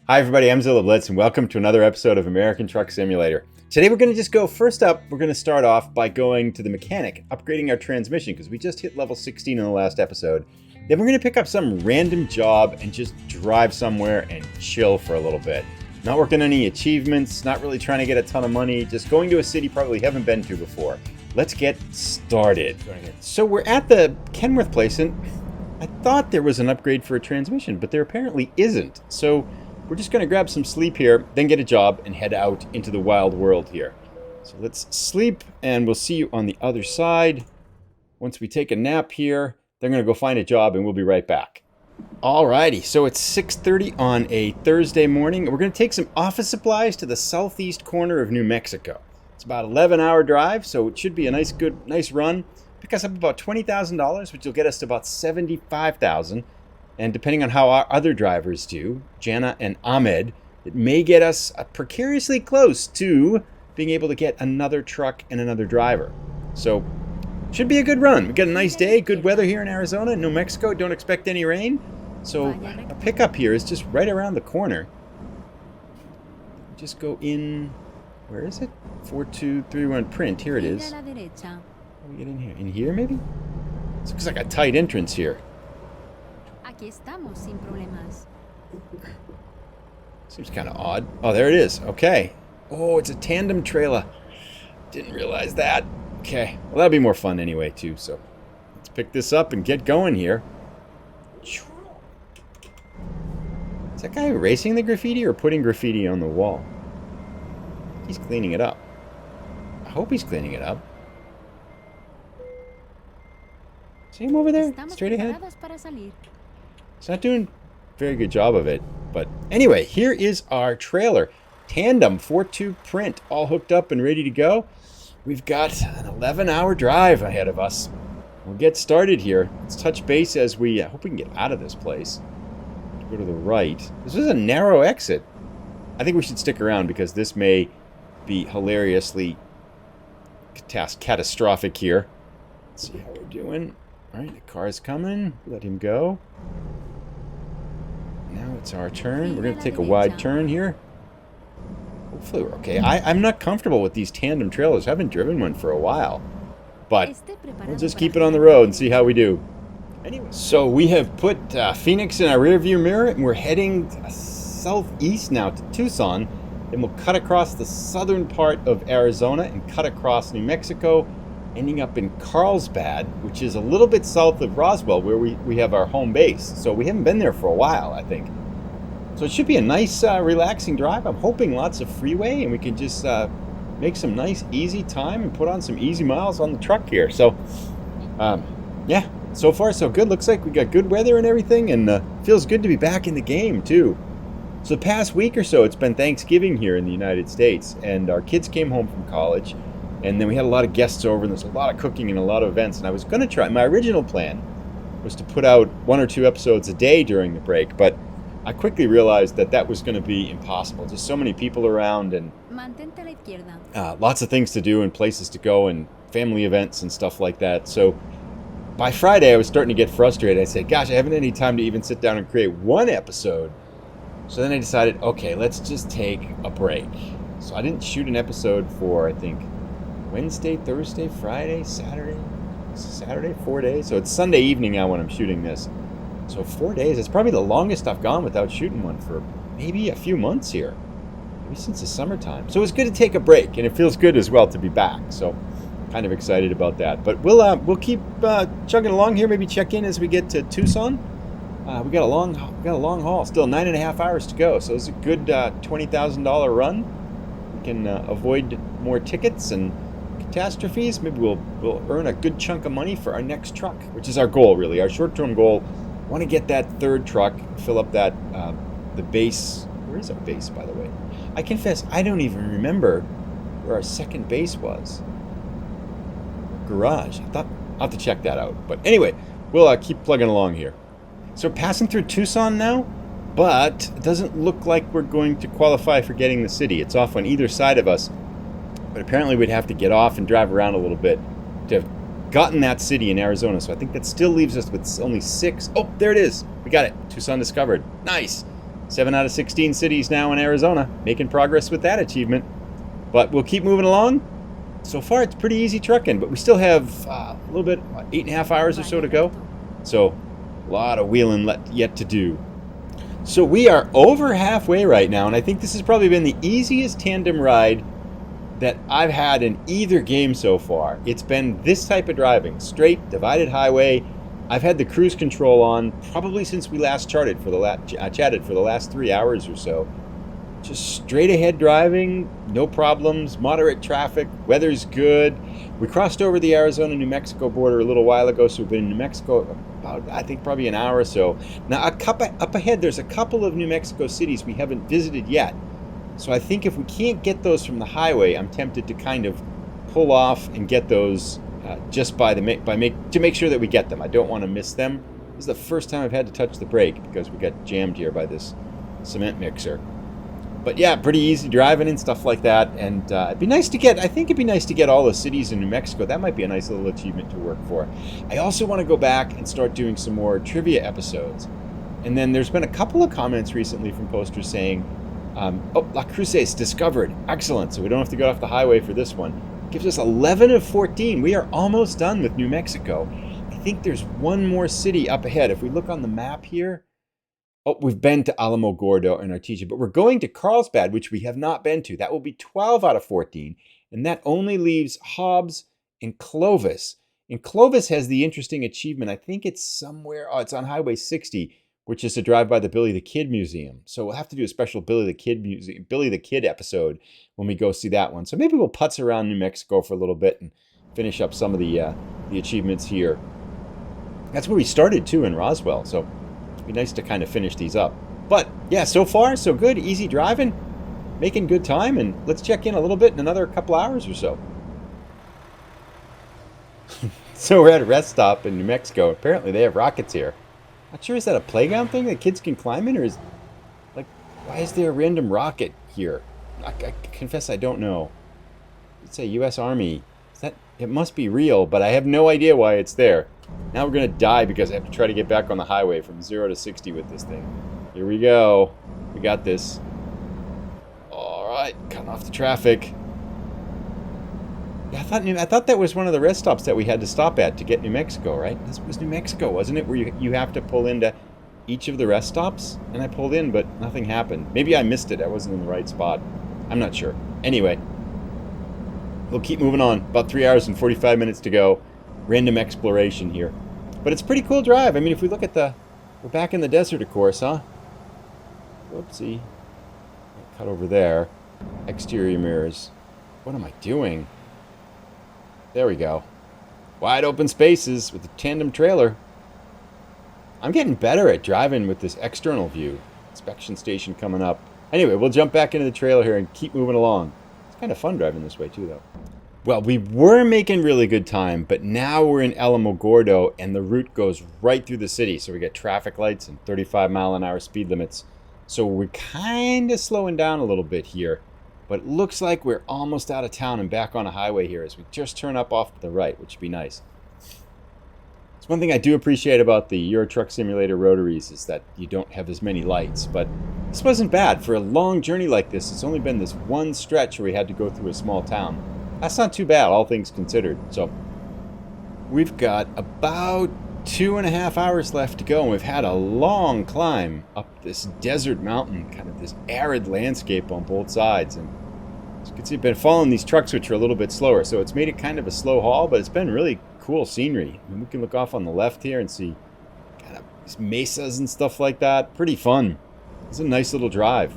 Hi everybody, I'm Zilla Blitz and welcome to another episode of American Truck Simulator. Today we're going to just go, first up, we're going to start off by going to the mechanic, upgrading our transmission because we just hit level 16 in the last episode. Then we're going to pick up some random job and just drive somewhere and chill for a little bit. Not working on any achievements, not really trying to get a ton of money, just going to a city probably haven't been to before. Let's get started. So we're at the Kenworth place and I thought there was an upgrade for a transmission, but there apparently isn't. So we're just going to grab some sleep here, then get a job, and head out into the wild world here. So let's sleep, and we'll see you on the other side. Once we take a nap here, they're going to go find a job, and we'll be right back. Alrighty, so it's 6:30 on a Thursday morning. We're going to take some office supplies to the southeast corner of New Mexico. It's about an 11-hour drive, so it should be a nice run. Pick us up about $20,000, which will get us to about $75,000. And depending on how our other drivers do, Jana and Ahmed, it may get us precariously close to being able to get another truck and another driver. So, should be a good run. We got a nice day, good weather here in Arizona. New Mexico, don't expect any rain. So, our pickup here is just right around the corner. Just go in, where is it? 4231 print, here it is. How do we get in here? In here, maybe? This looks like a tight entrance here. Seems kind of odd. Oh, there it is. Okay. Oh, it's a tandem trailer. Didn't realize that. Okay. Well, that'll be more fun anyway, too. So let's pick this up and get going here. Is that guy erasing the graffiti or putting graffiti on the wall? He's cleaning it up. I hope he's cleaning it up. See him over there? Straight ahead? He's not doing a very good job of it. But anyway, here is our trailer. Tandem 4.2 print, all hooked up and ready to go. We've got an 11-hour drive ahead of us. We'll get started here. Let's touch base as we hope we can get out of this place. Go to the right. This is a narrow exit. I think we should stick around because this may be hilariously catastrophic here. Let's see how we're doing. All right, the car's coming. Let him go. Now it's our turn. We're going to take a wide turn here. Hopefully we're okay. I'm not comfortable with these tandem trailers. I haven't driven one for a while. But we'll just keep it on the road and see how we do. Anyway, so we have put Phoenix in our rearview mirror and we're heading southeast now to Tucson. Then we'll cut across the southern part of Arizona and cut across New Mexico, ending up in Carlsbad, which is a little bit south of Roswell, where we have our home base. So we haven't been there for a while, I think. So it should be a nice, relaxing drive. I'm hoping lots of freeway, and we can just make some nice, easy time and put on some easy miles on the truck here. So, yeah, so far so good. Looks like we got good weather and everything, and feels good to be back in the game, too. So the past week or so, it's been Thanksgiving here in the United States, and our kids came home from college. And then we had a lot of guests over, and there's a lot of cooking and a lot of events. And I was going to try, my original plan was to put out 1 or 2 episodes a day during the break, but I quickly realized that that was going to be impossible. Just so many people around and lots of things to do and places to go and family events and stuff like that. So by Friday, I was starting to get frustrated. I said, gosh, I haven't had any time to even sit down and create one episode. So then I decided, okay, let's just take a break. So I didn't shoot an episode for, I think, Wednesday, Thursday, Friday, Saturday, 4 days. So it's Sunday evening now when I'm shooting this. So 4 days, it's probably the longest I've gone without shooting one for maybe a few months here. Maybe since the summertime. So it's good to take a break, and it feels good as well to be back. So kind of excited about that. But we'll keep chugging along here, maybe check in as we get to Tucson. We got a long haul, still 9.5 hours to go. So it's a good $20,000 run. We can avoid more tickets and catastrophes. Maybe we'll earn a good chunk of money for our next truck, which is our goal, really. Our short-term goal, want to get that third truck, fill up that, the base. Where is our base, by the way? I confess, I don't even remember where our second base was. Garage. I'll have to check that out. But anyway, we'll keep plugging along here. So passing through Tucson now, but it doesn't look like we're going to qualify for getting the city. It's off on either side of us. But apparently we'd have to get off and drive around a little bit to have gotten that city in Arizona. So I think that still leaves us with only 6. Oh, there it is. We got it. Tucson discovered. Nice. 7 out of 16 cities now in Arizona. Making progress with that achievement. But we'll keep moving along. So far, it's pretty easy trucking, but we still have a little bit, 8.5 hours or so to go. So, a lot of wheeling yet to do. So we are over halfway right now, and I think this has probably been the easiest tandem ride that I've had in either game so far. It's been this type of driving, straight, divided highway. I've had the cruise control on probably since we last chatted for the last 3 hours or so. Just straight ahead driving, no problems, moderate traffic, weather's good. We crossed over the Arizona-New Mexico border a little while ago, so we've been in New Mexico about, I think, probably an hour or so. Now, up ahead, there's a couple of New Mexico cities we haven't visited yet. So I think if we can't get those from the highway, I'm tempted to kind of pull off and get those just to make sure that we get them. I don't want to miss them. This is the first time I've had to touch the brake because we got jammed here by this cement mixer. But yeah, pretty easy driving and stuff like that. And it'd be nice to get, I think it'd be nice to get all the cities in New Mexico. That might be a nice little achievement to work for. I also want to go back and start doing some more trivia episodes. And then there's been a couple of comments recently from posters saying, La Cruces discovered. Excellent. So we don't have to go off the highway for this one. Gives us 11 of 14. We are almost done with New Mexico. I think there's one more city up ahead. If we look on the map here, we've been to Alamogordo and Artesia, but we're going to Carlsbad, which we have not been to. That will be 12 out of 14, and that only leaves Hobbs and Clovis. And Clovis has the interesting achievement. I think it's somewhere, it's on Highway 60, which is to drive by the Billy the Kid Museum. So we'll have to do a special Billy the Kid episode when we go see that one. So maybe we'll putz around New Mexico for a little bit and finish up some of the achievements here. That's where we started too, in Roswell. So be nice to kind of finish these up. But yeah, so far so good. Easy driving, making good time, and let's check in a little bit in another couple hours or so. So we're at a rest stop in New Mexico. Apparently they have rockets here. Not sure, is that a playground thing that kids can climb in, or is, like, why is there a random rocket here? I confess I don't know. It's a U.S. Army. It must be real, but I have no idea why it's there. Now we're going to die because I have to try to get back on the highway from 0 to 60 with this thing. Here we go. We got this. All right, cutting off the traffic. Yeah, I thought that was one of the rest stops that we had to stop at to get New Mexico, right? This was New Mexico, wasn't it? Where you have to pull into each of the rest stops? And I pulled in, but nothing happened. Maybe I missed it. I wasn't in the right spot. I'm not sure. Anyway, we'll keep moving on. About 3 hours and 45 minutes to go. Random exploration here. But it's a pretty cool drive. I mean, if we look at we're back in the desert, of course, huh? Whoopsie. Cut over there. Exterior mirrors. What am I doing? There we go. Wide open spaces with the tandem trailer. I'm getting better at driving with this external view. Inspection station coming up. Anyway, we'll jump back into the trailer here and keep moving along. It's kind of fun driving this way too, though. Well, we were making really good time, but now we're in Alamogordo, and the route goes right through the city. So we get traffic lights and 35-mile-an-hour speed limits. So we're kind of slowing down a little bit here. But it looks like we're almost out of town and back on a highway here as we just turn up off to the right, which would be nice. It's one thing I do appreciate about the Euro Truck Simulator rotaries is that you don't have as many lights. But this wasn't bad. For a long journey like this, it's only been this one stretch where we had to go through a small town. That's not too bad, all things considered. So we've got about 2.5 hours left to go, and we've had a long climb up this desert mountain, kind of this arid landscape on both sides. And as you can see, I've been following these trucks, which are a little bit slower, so it's made it kind of a slow haul, but it's been really cool scenery. I mean, we can look off on the left here and see kind of these mesas and stuff like that. Pretty fun. It's a nice little drive.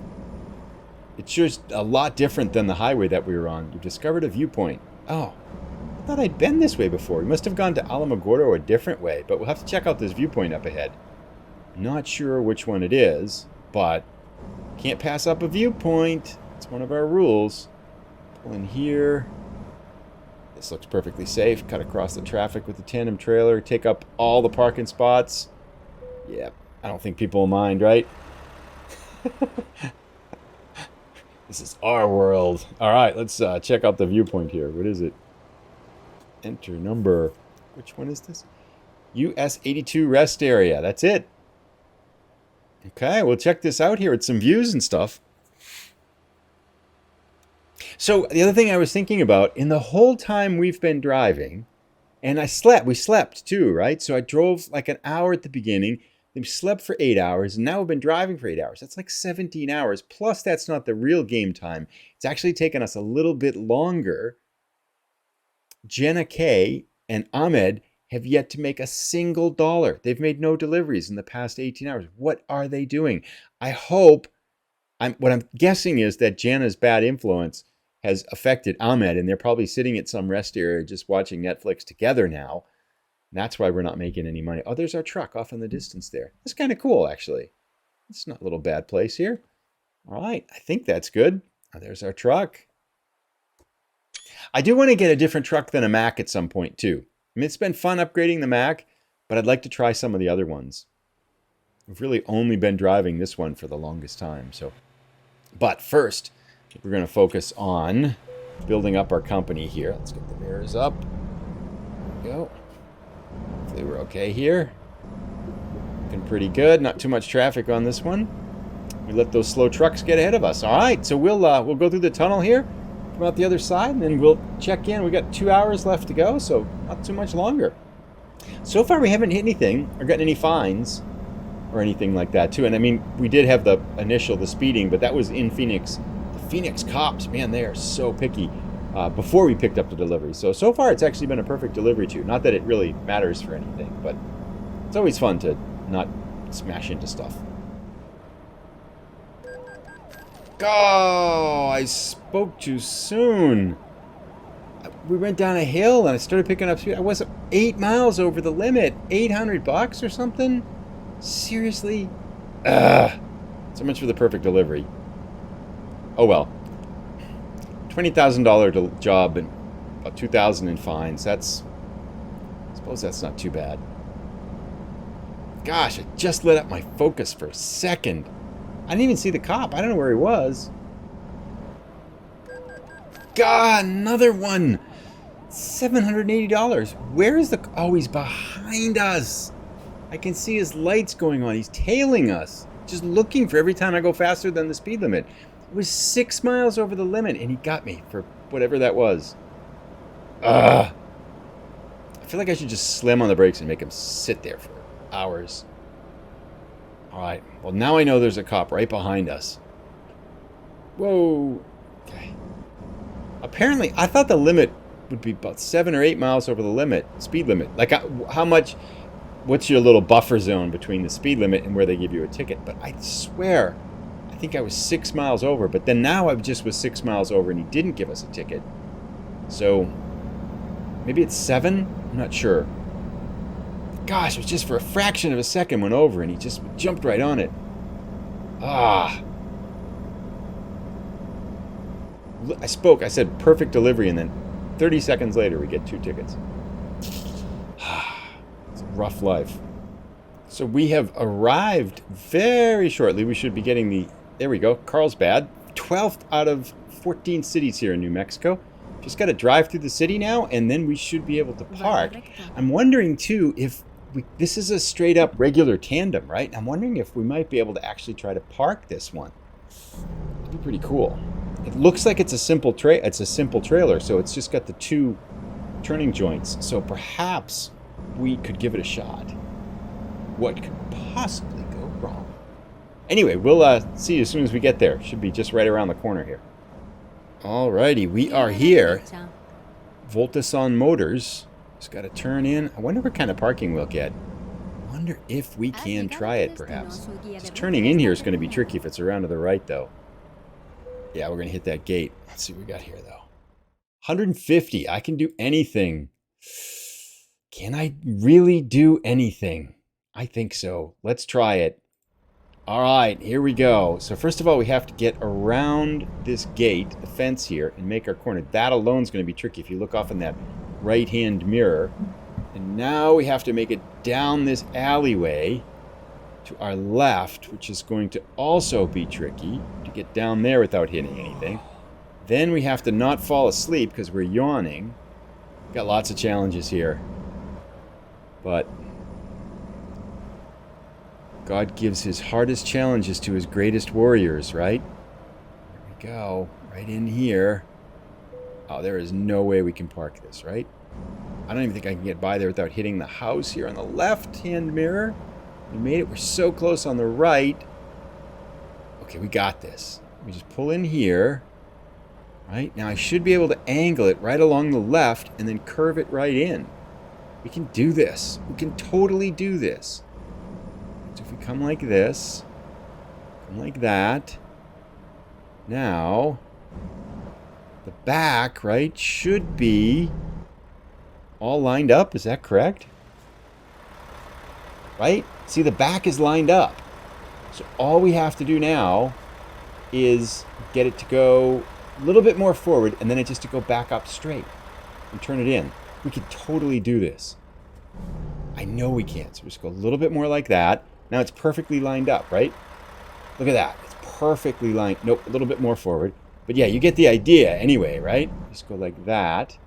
It's just a lot different than the highway that we were on. You've discovered a viewpoint. Oh, I thought I'd been this way before. We must have gone to Alamogordo a different way, but we'll have to check out this viewpoint up ahead. Not sure which one it is, but can't pass up a viewpoint. It's one of our rules. Pull in here. This looks perfectly safe. Cut across the traffic with the tandem trailer. Take up all the parking spots. Yeah, I don't think people will mind, right? This is our world. All right, let's check out the viewpoint here. What is it? Enter number. Which one is this? US 82 rest area. That's it. Okay, we'll check this out here with some views and stuff. So the other thing I was thinking about, in the whole time we've been driving, and we slept too, right? So I drove like an hour at the beginning, then we slept for 8 hours, and now we've been driving for 8 hours. That's like 17 hours. Plus, that's not the real game time. It's actually taken us a little bit longer. Jenna K and Ahmed have yet to make a single dollar. They've made no deliveries in the past 18 hours. What are they doing? I hope, what I'm guessing is that Jenna's bad influence has affected Ahmed, and they're probably sitting at some rest area just watching Netflix together now. And that's why we're not making any money. Oh, there's our truck off in the distance there. That's kind of cool, actually. It's not a little bad place here. All right, I think that's good. Oh, there's our truck. I do want to get a different truck than a Mac at some point, too. I mean, it's been fun upgrading the Mac, but I'd like to try some of the other ones. We've really only been driving this one for the longest time. But first, we're going to focus on building up our company here. Let's get the mirrors up. There we go. Hopefully we're okay here. Looking pretty good. Not too much traffic on this one. We let those slow trucks get ahead of us. All right, so we'll go through the tunnel here, come out the other side, and then we'll check in. We got 2 hours left to go, so not too much longer. So far, we haven't hit anything or gotten any fines or anything like that, too. And I mean, we did have the speeding, but that was in Phoenix. Phoenix cops, man, they are so picky before we picked up the delivery. So far, it's actually been a perfect delivery too. Not that it really matters for anything, but it's always fun to not smash into stuff. Oh, I spoke too soon. We went down a hill and I started picking up speed. I was 8 miles over the limit. $800 or something? Seriously? So much for the perfect delivery. Oh well, $20,000 job and about $2,000 in fines. I suppose that's not too bad. Gosh, I just lit up my focus for a second. I didn't even see the cop. I don't know where he was. God, another one. $780. Where is the... Oh, he's behind us. I can see his lights going on. He's tailing us. Just looking for every time I go faster than the speed limit. It was 6 miles over the limit, and he got me for whatever that was. I feel like I should just slam on the brakes and make him sit there for hours. All right. Well, now I know there's a cop right behind us. Whoa. Okay. Apparently, I thought the limit would be about 7 or 8 miles over the limit, speed limit. Like, how much... What's your little buffer zone between the speed limit and where they give you a ticket? But I swear... I think I was 6 miles over, but then now I just was 6 miles over and he didn't give us a ticket. So maybe it's 7? I'm not sure. Gosh, it was just for a fraction of a second went over and he just jumped right on it. I said perfect delivery, and then 30 seconds later we get 2 tickets. It's a rough life. So we have arrived very shortly. We should be getting there we go, Carlsbad, 12th out of 14 cities here in New Mexico. Just got to drive through the city now, and then we should be able to park. I'm wondering, too, if this is a straight-up regular tandem, right? I'm wondering if we might be able to actually try to park this one. It'd be pretty cool. It looks like it's a simple trailer, so it's just got the 2 turning joints. So perhaps we could give it a shot. What could possibly go wrong? Anyway, we'll see you as soon as we get there. Should be just right around the corner here. Alrighty, we are here. Voltason Motors. Just got to turn in. I wonder what kind of parking we'll get. I wonder if we can try it, perhaps. Just turning in here is going to be tricky if it's around to the right, though. Yeah, we're going to hit that gate. Let's see what we got here, though. 150. I can do anything. Can I really do anything? I think so. Let's try it. All right, here we go. So first of all, we have to get around this gate, the fence here, and make our corner. That alone is going to be tricky if you look off in that right-hand mirror. And now we have to make it down this alleyway to our left, which is going to also be tricky to get down there without hitting anything. Then we have to not fall asleep because we're yawning. Got lots of challenges here. But God gives his hardest challenges to his greatest warriors, right? There we go. Right in here. Oh, there is no way we can park this, right? I don't even think I can get by there without hitting the house here on the left-hand mirror. We made it. We're so close on the right. Okay, we got this. We just pull in here. Right? Now I should be able to angle it right along the left and then curve it right in. We can do this. We can totally do this. So if we come like this, come like that. Now, the back, right, should be all lined up. Is that correct? Right? See, the back is lined up. So all we have to do now is get it to go a little bit more forward, and then it just to go back up straight and turn it in. We can totally do this. I know we can. So just go a little bit more like that. Now it's perfectly lined up, right? Look at that. It's perfectly lined. Nope, a little bit more forward. But yeah, you get the idea anyway, right? Just go like that.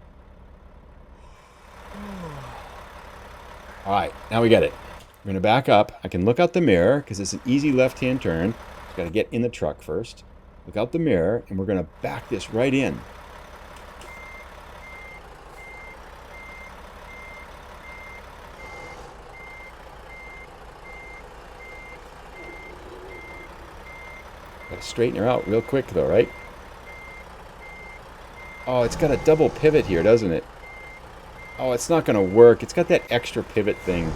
All right, now we get it. We're going to back up. I can look out the mirror because it's an easy left-hand turn. Just got to get in the truck first. Look out the mirror, and we're going to back this right in. Got to straighten her out real quick, though, right? Oh, it's got a double pivot here, doesn't it? Oh, it's not going to work. It's got that extra pivot thing.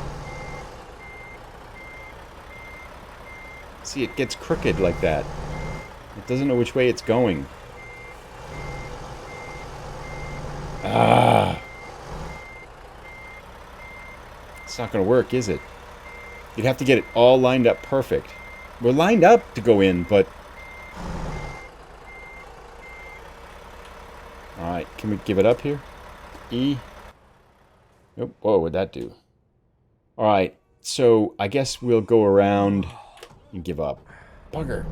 See, it gets crooked like that. It doesn't know which way it's going. Ah. It's not going to work, is it? You'd have to get it all lined up perfect. We're lined up to go in, but... Alright, can we give it up here? E. Nope. Whoa, what'd that do? Alright, so I guess we'll go around and give up. Bugger.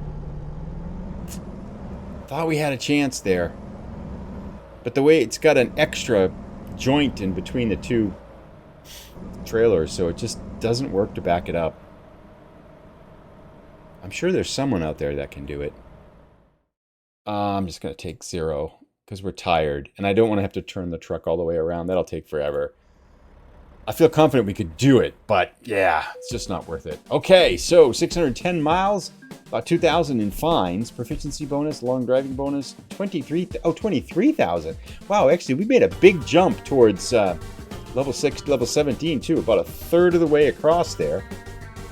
Thought we had a chance there. But the way it's got an extra joint in between the two trailers, so it just doesn't work to back it up. I'm sure there's someone out there that can do it. I'm just going to take 0 because we're tired. And I don't want to have to turn the truck all the way around. That'll take forever. I feel confident we could do it, but yeah, it's just not worth it. Okay, so 610 miles, about 2,000 in fines, proficiency bonus, long driving bonus, 23,000. Wow, actually, we made a big jump towards level 6, level 17 too, about a third of the way across there.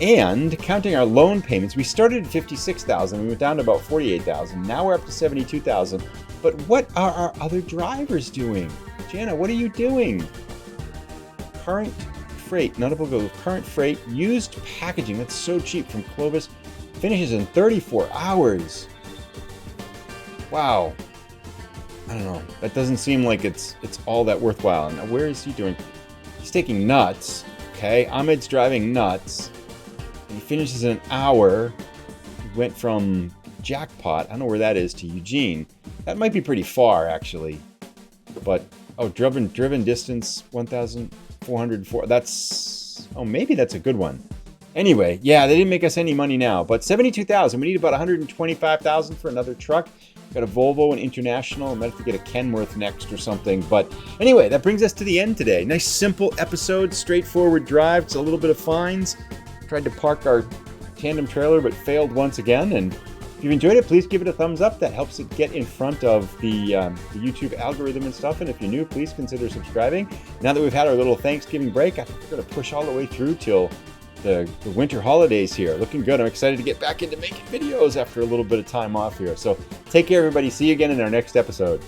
And counting our loan payments, we started at 56,000, we went down to about 48,000. Now we're up to 72,000. But what are our other drivers doing? Jana, what are you doing? Current freight, not applicable with current freight, used packaging, that's so cheap, from Clovis, finishes in 34 hours. Wow. I don't know. That doesn't seem like it's all that worthwhile. Now, where is he doing? He's taking nuts. Okay, Ahmed's driving nuts. And he finishes in an hour. He went from Jackpot, I don't know where that is, to Eugene. That might be pretty far, actually. But, oh, driven distance, 1,404. That's, oh, maybe that's a good one. Anyway, yeah, they didn't make us any money now. But 72,000, we need about 125,000 for another truck. Got a Volvo and International. I might have to get a Kenworth next or something. But anyway, that brings us to the end today. Nice, simple episode, straightforward drive. It's a little bit of fines. Tried to park our tandem trailer, but failed once again. And if you've enjoyed it, please give it a thumbs up. That helps it get in front of the YouTube algorithm and stuff. And if you're new, please consider subscribing. Now that we've had our little Thanksgiving break, I think we're going to push all the way through till the winter holidays here. Looking good. I'm excited to get back into making videos after a little bit of time off here. So take care, everybody. See you again in our next episode.